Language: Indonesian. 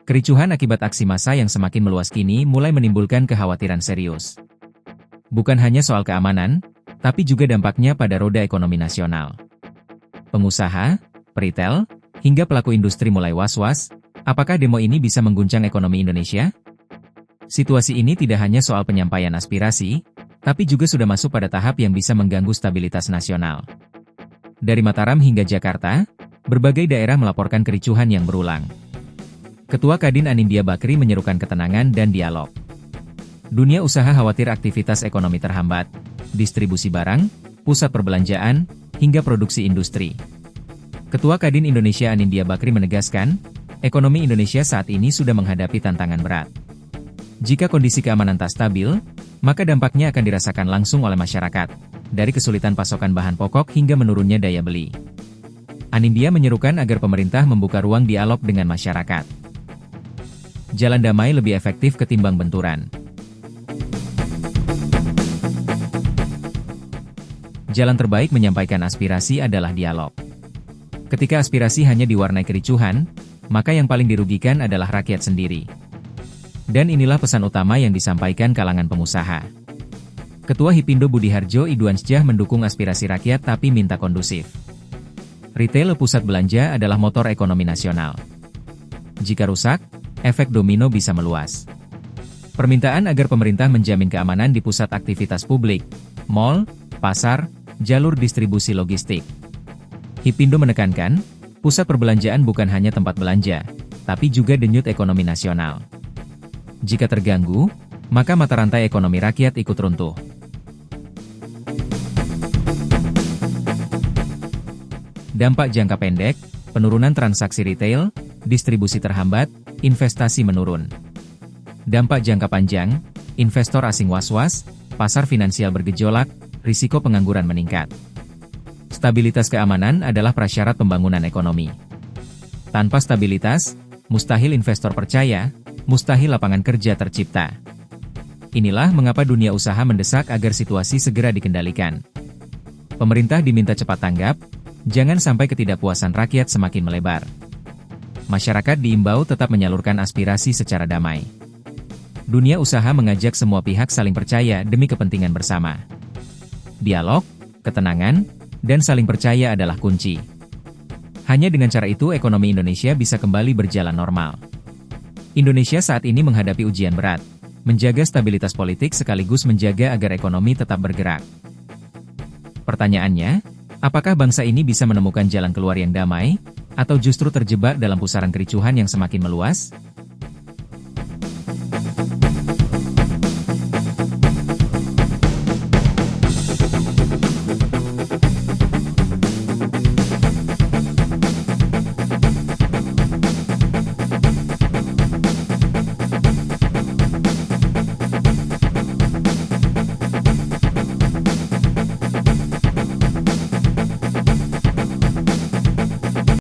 Kericuhan akibat aksi massa yang semakin meluas kini mulai menimbulkan kekhawatiran serius. Bukan hanya soal keamanan, tapi juga dampaknya pada roda ekonomi nasional. Pengusaha, peritel, hingga pelaku industri mulai was-was, apakah demo ini bisa mengguncang ekonomi Indonesia? Situasi ini tidak hanya soal penyampaian aspirasi, tapi juga sudah masuk pada tahap yang bisa mengganggu stabilitas nasional. Dari Mataram hingga Jakarta, berbagai daerah melaporkan kericuhan yang berulang. Ketua Kadin Anindya Bakri menyerukan ketenangan dan dialog. Dunia usaha khawatir aktivitas ekonomi terhambat, distribusi barang, pusat perbelanjaan, hingga produksi industri. Ketua Kadin Indonesia Anindya Bakri menegaskan, ekonomi Indonesia saat ini sudah menghadapi tantangan berat. Jika kondisi keamanan tak stabil, maka dampaknya akan dirasakan langsung oleh masyarakat, dari kesulitan pasokan bahan pokok hingga menurunnya daya beli. Anindya menyerukan agar pemerintah membuka ruang dialog dengan masyarakat. Jalan damai lebih efektif ketimbang benturan. Jalan terbaik menyampaikan aspirasi adalah dialog. Ketika aspirasi hanya diwarnai kericuhan, maka yang paling dirugikan adalah rakyat sendiri. Dan inilah pesan utama yang disampaikan kalangan pengusaha. Ketua Hipindo Budi Harjo Idwansjah mendukung aspirasi rakyat tapi minta kondusif. Retail pusat belanja adalah motor ekonomi nasional. Jika rusak, efek domino bisa meluas. Permintaan agar pemerintah menjamin keamanan di pusat aktivitas publik, mal, pasar, jalur distribusi logistik. Hipindo menekankan, pusat perbelanjaan bukan hanya tempat belanja, tapi juga denyut ekonomi nasional. Jika terganggu, maka mata rantai ekonomi rakyat ikut runtuh. Dampak jangka pendek, penurunan transaksi retail, distribusi terhambat, investasi menurun. Dampak jangka panjang, investor asing was-was, pasar finansial bergejolak, risiko pengangguran meningkat. Stabilitas keamanan adalah prasyarat pembangunan ekonomi. Tanpa stabilitas, mustahil investor percaya, mustahil lapangan kerja tercipta. Inilah mengapa dunia usaha mendesak agar situasi segera dikendalikan. Pemerintah diminta cepat tanggap, jangan sampai ketidakpuasan rakyat semakin melebar. Masyarakat diimbau tetap menyalurkan aspirasi secara damai. Dunia usaha mengajak semua pihak saling percaya demi kepentingan bersama. Dialog, ketenangan, dan saling percaya adalah kunci. Hanya dengan cara itu ekonomi Indonesia bisa kembali berjalan normal. Indonesia saat ini menghadapi ujian berat, menjaga stabilitas politik sekaligus menjaga agar ekonomi tetap bergerak. Pertanyaannya, apakah bangsa ini bisa menemukan jalan keluar yang damai, atau justru terjebak dalam pusaran kericuhan yang semakin meluas?